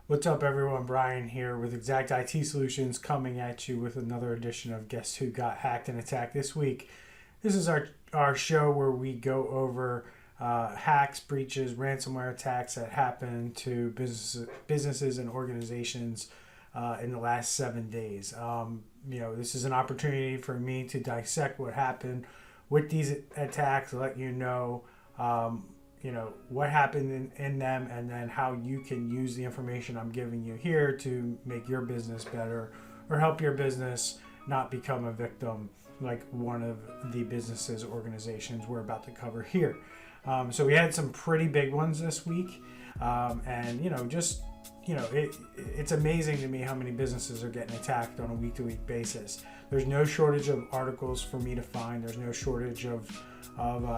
What's up, everyone? Bryan here with Xact IT Solutions, coming at you with another edition of Guess Who Got Hacked and Attacked this week. This is our show where we go over hacks, breaches, ransomware attacks that happen to businesses and organizations in the last 7 days. This is an opportunity for me to dissect what happened with these attacks, let you know what happened in them, and then how you can use the information I'm giving you here to make your business better or help your business not become a victim like one of the businesses organizations we're about to cover here. So we had some pretty big ones this week, it's amazing to me how many businesses are getting attacked on a week-to-week basis. There's no shortage of articles for me to find. There's no shortage of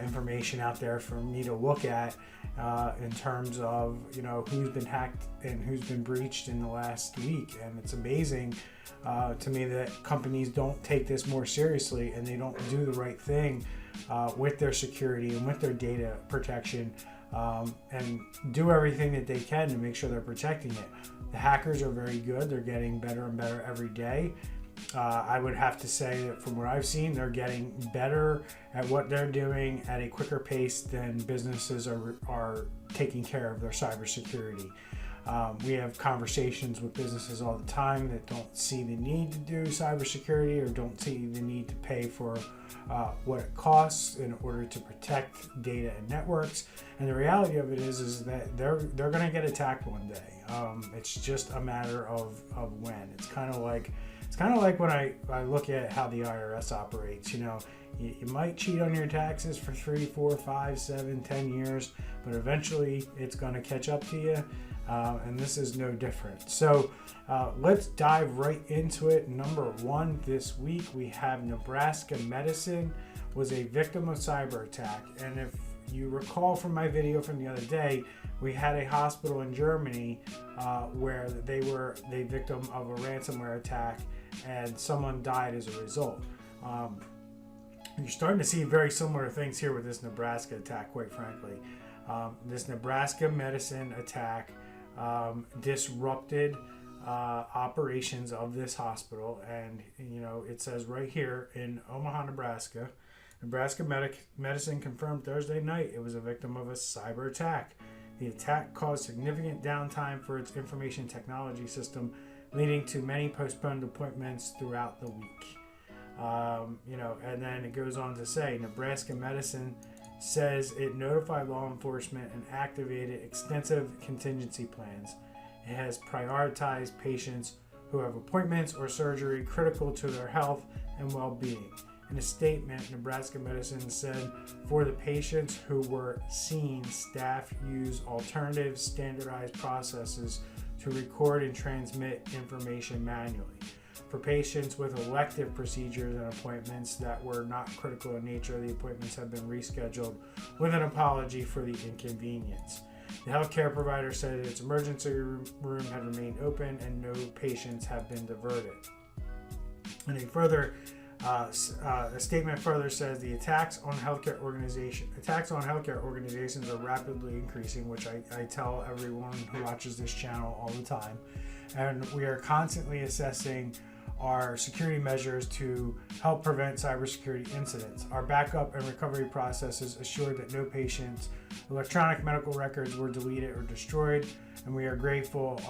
information out there for me to look at in terms of who's been hacked and who's been breached in the last week. And it's amazing to me that companies don't take this more seriously and they don't do the right thing with their security and with their data protection. And do everything that they can to make sure they're protecting it. The hackers are very good. They're getting better and better every day. I would have to say that from what I've seen, they're getting better at what they're doing at a quicker pace than businesses are taking care of their cybersecurity. We have conversations with businesses all the time that don't see the need to do cybersecurity or don't see the need to pay for what it costs in order to protect data and networks. And the reality of it is that they're going to get attacked one day. It's just a matter of when. It's kind of like when I look at how the IRS operates. You might cheat on your taxes for 3, 4, 5, 7, 10 years, but eventually it's going to catch up to you. And this is no different. So let's dive right into it. Number one this week, we have Nebraska Medicine was a victim of cyber attack. And if you recall from my video from the other day, we had a hospital in Germany where they were the victim of a ransomware attack and someone died as a result. You're starting to see very similar things here with this Nebraska attack, quite frankly. This Nebraska Medicine attack disrupted operations of this hospital, and it says right here in Omaha, Nebraska, Medicine confirmed Thursday night it was a victim of a cyber attack. The attack caused significant downtime for its information technology system, leading to many postponed appointments throughout the week. And then it goes on to say Nebraska Medicine says it notified law enforcement and activated extensive contingency plans. It has prioritized patients who have appointments or surgery critical to their health and well-being. In a statement, Nebraska Medicine said for the patients who were seen, staff used alternative standardized processes to record and transmit information manually. For patients with elective procedures and appointments that were not critical in nature, the appointments have been rescheduled with an apology for the inconvenience. The healthcare provider said its emergency room had remained open and no patients have been diverted. And a statement further says the attacks on healthcare organizations are rapidly increasing, which I tell everyone who watches this channel all the time. And we are constantly assessing our security measures to help prevent cybersecurity incidents. Our backup and recovery processes assured that no patient's electronic medical records were deleted or destroyed, and we are grateful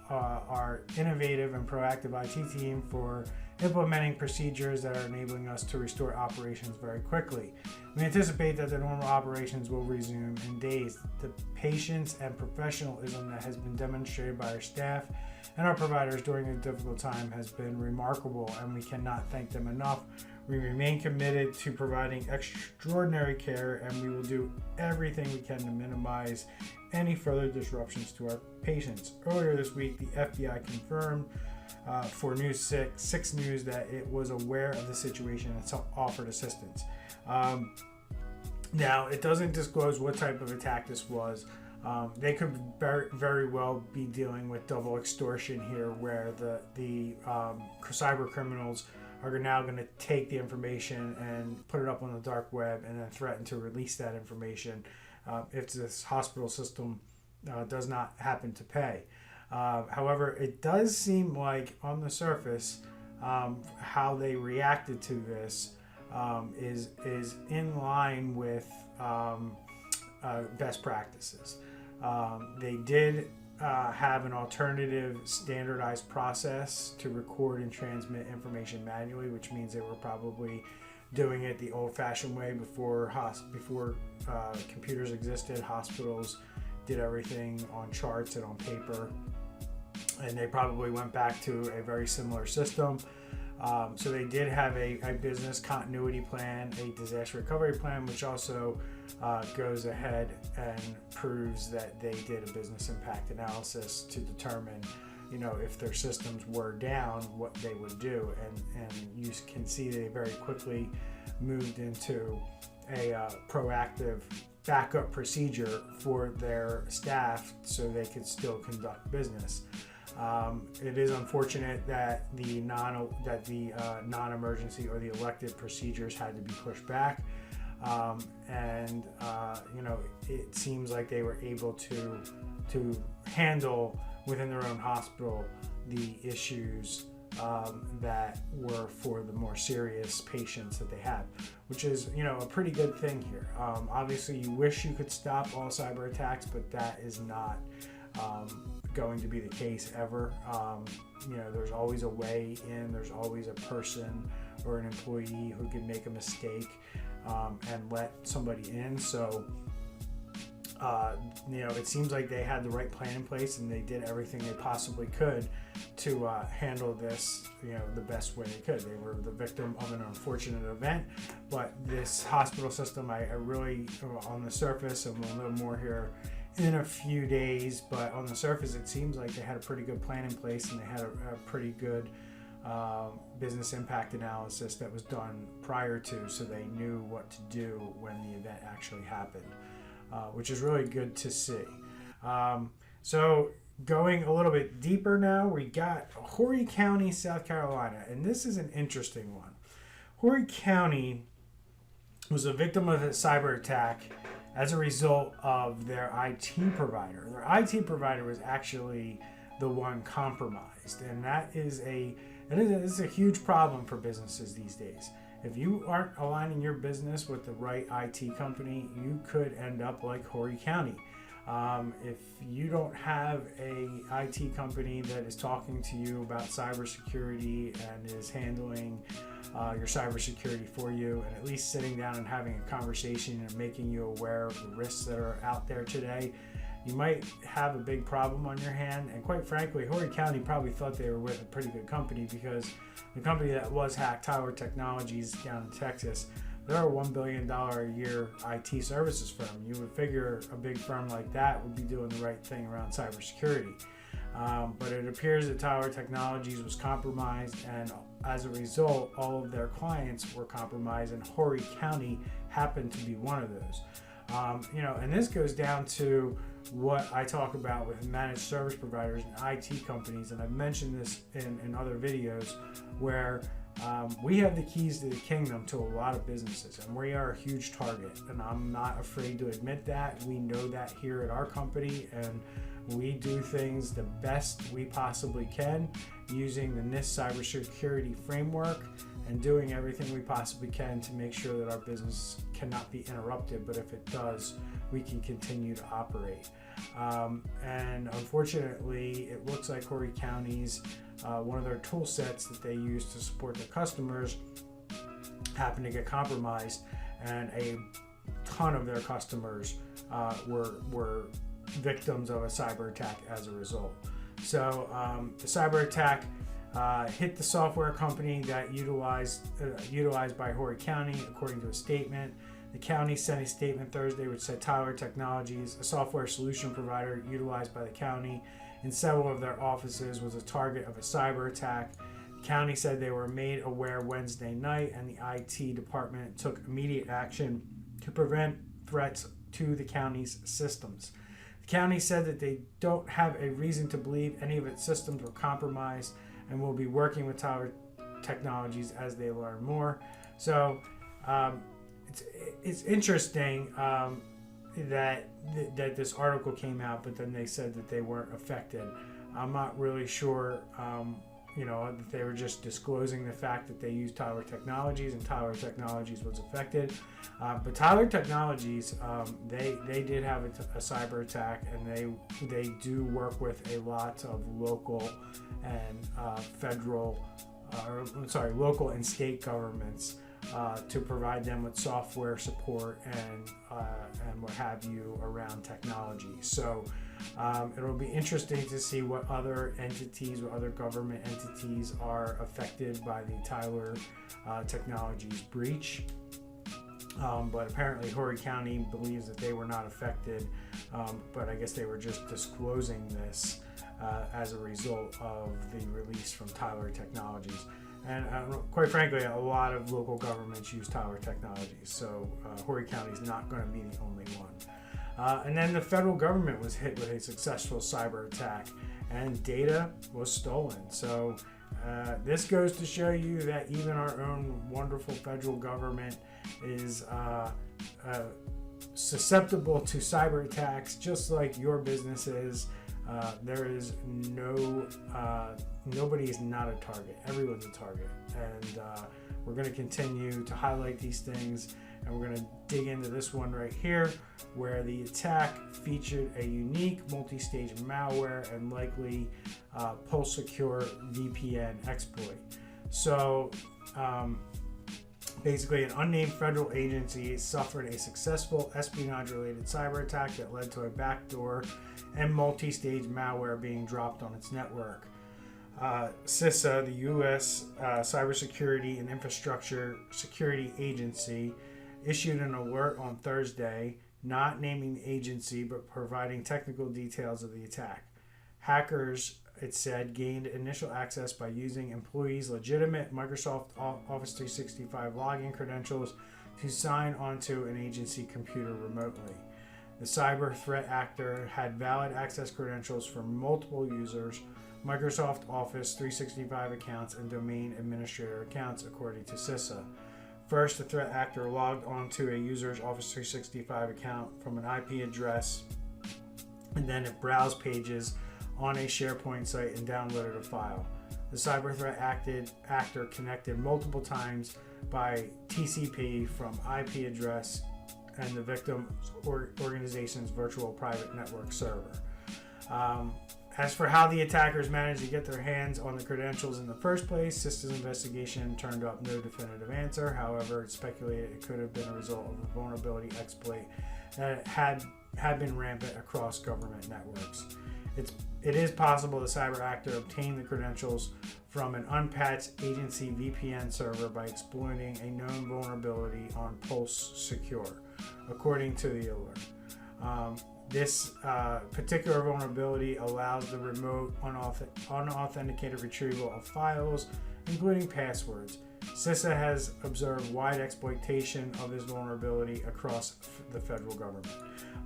our innovative and proactive IT team for implementing procedures that are enabling us to restore operations very quickly. We anticipate that the normal operations will resume in days. The patience and professionalism that has been demonstrated by our staff and our providers during a difficult time has been remarkable, and we cannot thank them enough. We remain committed to providing extraordinary care, and we will do everything we can to minimize any further disruptions to our patients. Earlier this week, the FBI confirmed for News 6 News that it was aware of the situation and offered assistance. Now, it doesn't disclose what type of attack this was. They could very well be dealing with double extortion here, where the cyber criminals are now going to take the information and put it up on the dark web and then threaten to release that information if this hospital system does not happen to pay. However, it does seem like on the surface, how they reacted to this is in line with best practices. They did have an alternative standardized process to record and transmit information manually, which means they were probably doing it the old-fashioned way before computers existed. Hospitals did everything on charts and on paper, and they probably went back to a very similar system. So they did have a business continuity plan, a disaster recovery plan, which also goes ahead and proves that they did a business impact analysis to determine, if their systems were down, what they would do. And you can see they very quickly moved into a proactive backup procedure for their staff so they could still conduct business. It is unfortunate that the non-emergency or the elective procedures had to be pushed back, it seems like they were able to handle within their own hospital the issues that were for the more serious patients that they had, which is a pretty good thing here. Obviously, you wish you could stop all cyber attacks, but that is not going to be the case ever. There's always a way in. There's always a person or an employee who can make a mistake and let somebody in. So it seems like they had the right plan in place, and they did everything they possibly could to handle this the best way they could. They were the victim of an unfortunate event, but this hospital system, I really, on the surface, and we'll know more here in a few days, but on the surface it seems like they had a pretty good plan in place, and they had a pretty good business impact analysis that was done prior to, so they knew what to do when the event actually happened, which is really good to see. So going a little bit deeper now, we got Horry County, South Carolina, and this is an interesting one. Horry County was a victim of a cyber attack as a result of their IT provider. Their IT provider was actually the one compromised, and that is a huge problem for businesses these days. If you aren't aligning your business with the right IT company, you could end up like Horry County. If you don't have a IT company that is talking to you about cybersecurity and is handling your cybersecurity for you, and at least sitting down and having a conversation and making you aware of the risks that are out there today, you might have a big problem on your hand. And quite frankly, Horry County probably thought they were with a pretty good company, because the company that was hacked, Tower Technologies down in Texas, they're a $1 billion a year IT services firm. You would figure a big firm like that would be doing the right thing around cybersecurity. But it appears that Tower Technologies was compromised, and as a result, all of their clients were compromised, and Horry County happened to be one of those. And this goes down to what I talk about with managed service providers and IT companies, and I've mentioned this in other videos, where we have the keys to the kingdom to a lot of businesses, and we are a huge target, and I'm not afraid to admit that. We know that here at our company, and we do things the best we possibly can using the NIST cybersecurity framework and doing everything we possibly can to make sure that our business cannot be interrupted, but if it does, we can continue to operate. And unfortunately, it looks like Horry County's one of their tool sets that they use to support their customers happened to get compromised, and a ton of their customers were victims of a cyber attack as a result. So the cyber attack hit the software company that utilized by Horry County, according to a statement. The county sent a statement Thursday which said Tower Technologies, a software solution provider utilized by the county in several of their offices, was a target of a cyber attack. The county said they were made aware Wednesday night, and the IT department took immediate action to prevent threats to the county's systems. The county said that they don't have a reason to believe any of its systems were compromised, and will be working with Tower Technologies as they learn more. So it's interesting. that this article came out, but then they said that they weren't affected. I'm not really sure, that they were just disclosing the fact that they used Tyler Technologies and Tyler Technologies was affected. But Tyler Technologies, they did have a cyber attack, and they do work with a lot of local and local and state governments to provide them with software support and what have you around technology. So it'll be interesting to see what other government entities are affected by the Tyler Technologies breach. But apparently Horry County believes that they were not affected, but I guess they were just disclosing this as a result of the release from Tyler Technologies. And quite frankly, a lot of local governments use Tyler Technologies, so Horry County is not going to be the only one. And then the federal government was hit with a successful cyber attack, and data was stolen. So this goes to show you that even our own wonderful federal government is susceptible to cyber attacks, just like your business is. There is nobody is not a target. Everyone's a target, and we're going to continue to highlight these things, and we're going to dig into this one right here, where the attack featured a unique multi-stage malware and likely pulse secure VPN exploit. So basically, an unnamed federal agency suffered a successful espionage-related cyber attack that led to a backdoor and multi-stage malware being dropped on its network. CISA, the U.S. Cybersecurity and Infrastructure Security Agency, issued an alert on Thursday, not naming the agency but providing technical details of the attack. Hackers, it said, gained initial access by using employees' legitimate Microsoft Office 365 login credentials to sign onto an agency computer remotely. The cyber threat actor had valid access credentials for multiple users, Microsoft Office 365 accounts, and domain administrator accounts, according to CISA. First, the threat actor logged onto a user's Office 365 account from an IP address, and then it browsed pages on a SharePoint site and downloaded a file. The cyber threat actor connected multiple times by TCP from IP address and the victim's organization's virtual private network server. As for how the attackers managed to get their hands on the credentials in the first place, CISA's investigation turned up no definitive answer. However, it's speculated it could have been a result of a vulnerability exploit that had been rampant across government networks. It is possible the cyber actor obtained the credentials from an unpatched agency VPN server by exploiting a known vulnerability on Pulse Secure, according to the alert. This particular vulnerability allows the remote unauthenticated retrieval of files, including passwords. CISA has observed wide exploitation of this vulnerability across the federal government.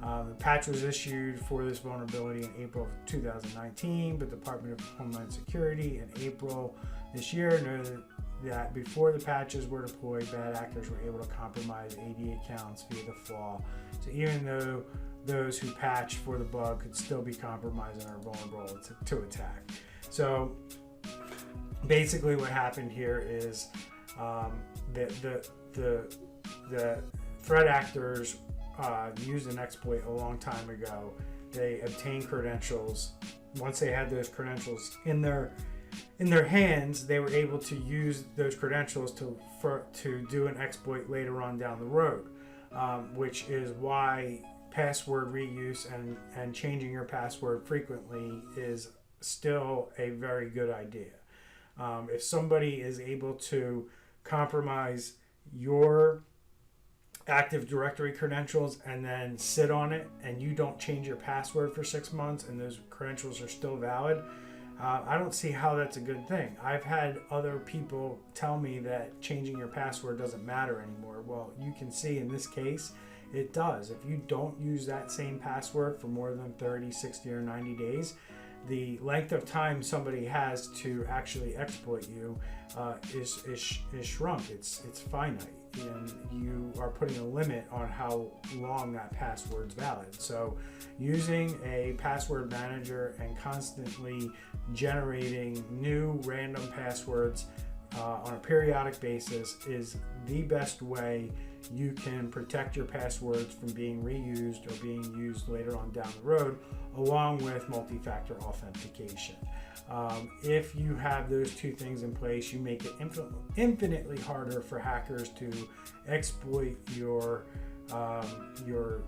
The patch was issued for this vulnerability in April of 2019, but the Department of Homeland Security in April this year noted that before the patches were deployed, bad actors were able to compromise AD accounts via the flaw. So even though those who patched for the bug could still be compromised and are vulnerable to attack. So basically what happened here is the threat actors used an exploit a long time ago. They obtained credentials. Once they had those credentials in their hands, they were able to use those credentials to do an exploit later on down the road, which is why password reuse and changing your password frequently is still a very good idea. If somebody is able to compromise your Active Directory credentials and then sit on it and you don't change your password for 6 months and those credentials are still valid, I don't see how that's a good thing. I've had other people tell me that changing your password doesn't matter anymore. Well, you can see in this case, it does. If you don't use that same password for more than 30, 60, or 90 days, the length of time somebody has to actually exploit you is shrunk. It's finite. and you are putting a limit on how long that password's valid. So using a password manager and constantly generating new random passwords on a periodic basis is the best way you can protect your passwords from being reused or being used later on down the road, along with multi-factor authentication. If you have those two things in place, you make it infinitely harder for hackers to exploit your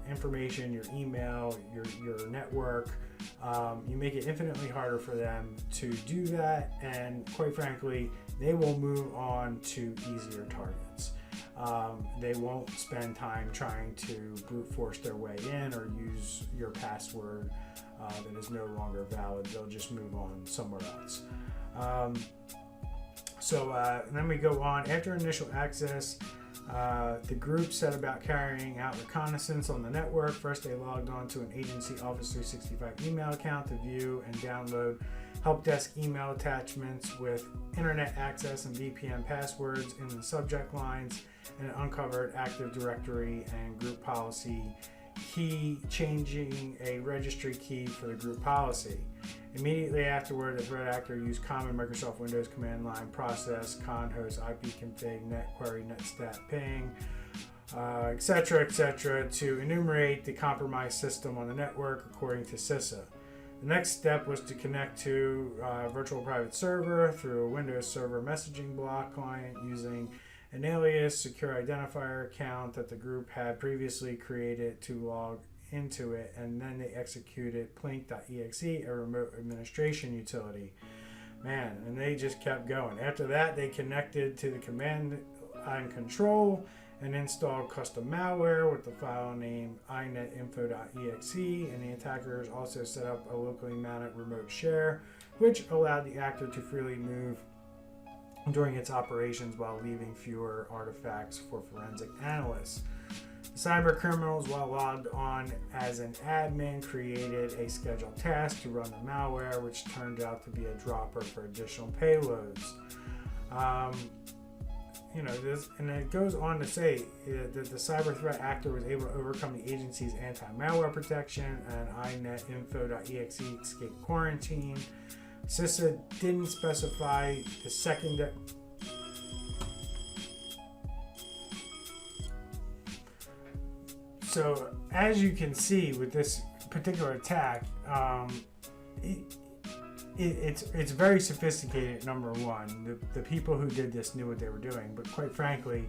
information, your email, your network. You make it infinitely harder for them to do that, and quite frankly, they will move on to easier targets. They won't spend time trying to brute force their way in or use your password that is no longer valid. They'll just move on somewhere else. And then we go on. After initial access, the group set about carrying out reconnaissance on the network. First, they logged on to an agency Office 365 email account to view and download help desk email attachments with internet access and VPN passwords in the subject lines, and uncovered Active Directory and group policy key, changing a registry key for the group policy. Immediately afterward, the threat actor used common Microsoft Windows command line process, conhost, ipconfig, netquery, netstat ping, etc., to enumerate the compromised system on the network according to CISA. The next step was to connect to a virtual private server through a Windows Server messaging block client using an alias secure identifier account that the group had previously created to log into it, and then they executed plink.exe, a remote administration utility. Man, and they just kept going. After that, they connected to the command and control and installed custom malware with the file name inetinfo.exe, and the attackers also set up a locally mounted remote share, which allowed the actor to freely move during its operations while leaving fewer artifacts for forensic analysts. Cyber criminals, while logged on as an admin, created a scheduled task to run the malware, which turned out to be a dropper for additional payloads. And it goes on to say that the cyber threat actor was able to overcome the agency's anti-malware protection and inetinfo.exe escape quarantine. CISA didn't specify the second. So as you can see with this particular attack, it's very sophisticated. Number one, the people who did this knew what they were doing, but quite frankly,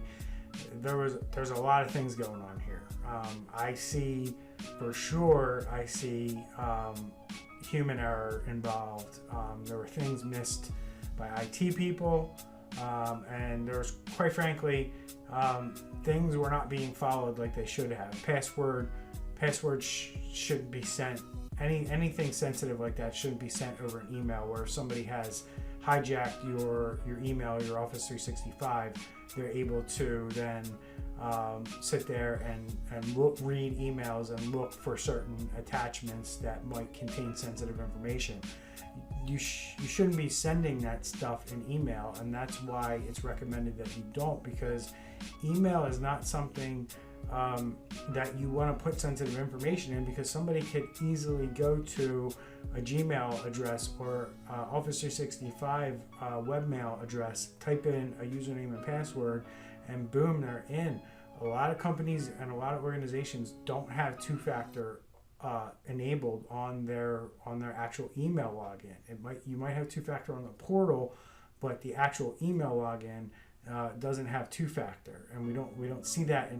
there's a lot of things going on here. I see human error involved. There were things missed by IT people, and there's quite frankly things were not being followed like they should have. Passwords shouldn't be sent. Anything sensitive like that shouldn't be sent over an email, where if somebody has hijacked your email, your Office 365, they're able to then sit there and read emails and look for certain attachments that might contain sensitive information. You shouldn't be sending that stuff in email, and that's why it's recommended that you don't, because email is not something that you want to put sensitive information in, because somebody could easily go to a Gmail address or Office 365 webmail address, type in a username and password, and boom, they're in. A lot of companies and a lot of organizations don't have two-factor enabled on their actual email login. You might have two-factor on the portal, but the actual email login doesn't have two-factor, and we don't see that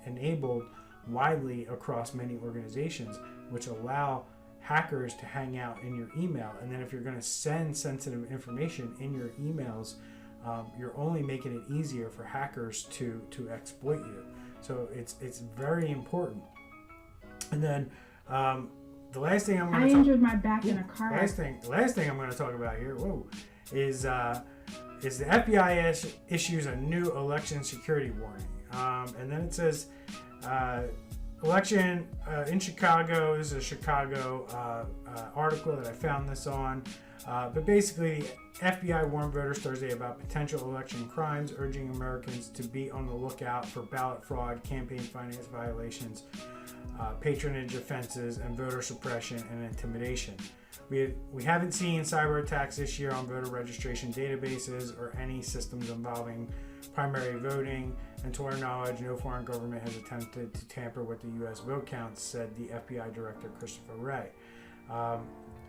enabled widely across many organizations, which allow hackers to hang out in your email. And then if you're going to send sensitive information in your emails, you're only making it easier for hackers to exploit you. So it's very important. And then the last thing I injured my back in a car. The last thing I'm going to talk about here, is the FBI issues a new election security warning. And then it says, election in Chicago. This is a Chicago article that I found this on. But basically, FBI warned voters Thursday about potential election crimes, urging Americans to be on the lookout for ballot fraud, campaign finance violations, patronage offenses, and voter suppression and intimidation. We haven't seen cyber attacks this year on voter registration databases or any systems involving primary voting, and to our knowledge, no foreign government has attempted to tamper with the U.S. vote counts, said the FBI Director Christopher Wray.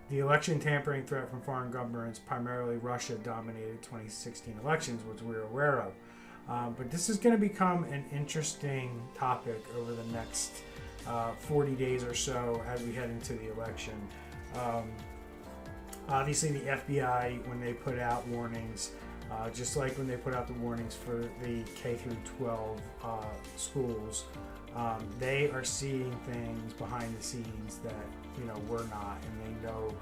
The election tampering threat from foreign governments, primarily Russia, dominated 2016 elections, which we're aware of. But this is going to become an interesting topic over the next 40 days or so as we head into the election. Obviously, the FBI, when they put out warnings, just like when they put out the warnings for the K through 12 schools, they are seeing things behind the scenes that we're not, and they know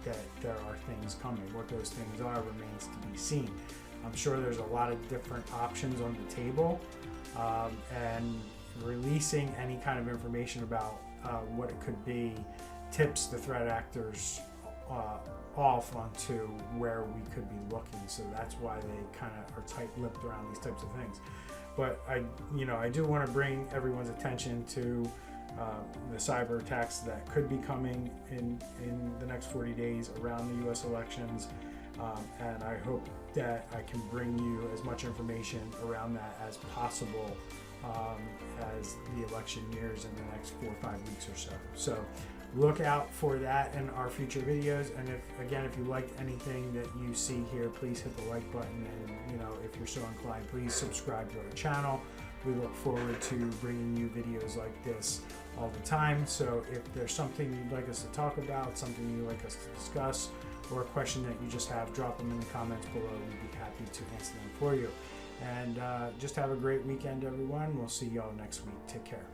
that there are things coming. What those things are remains to be seen. I'm sure there's a lot of different options on the table, and releasing any kind of information about what it could be tips the threat actors off onto where we could be looking. So that's why they kind of are tight-lipped around these types of things. But I do want to bring everyone's attention to the cyber attacks that could be coming in the next 40 days around the U.S. elections, and I hope that I can bring you as much information around that as possible as the election nears in the next 4 or 5 weeks or so. So look out for that in our future videos, and if you liked anything that you see here, please hit the like button, and if you're so inclined, please subscribe to our channel. We look forward to bringing you videos like this all the time. So if there's something you'd like us to talk about, something you'd like us to discuss, or a question that you just have, drop them in the comments below. We'd be happy to answer them for you. And just have a great weekend, everyone. We'll see y'all next week. Take care.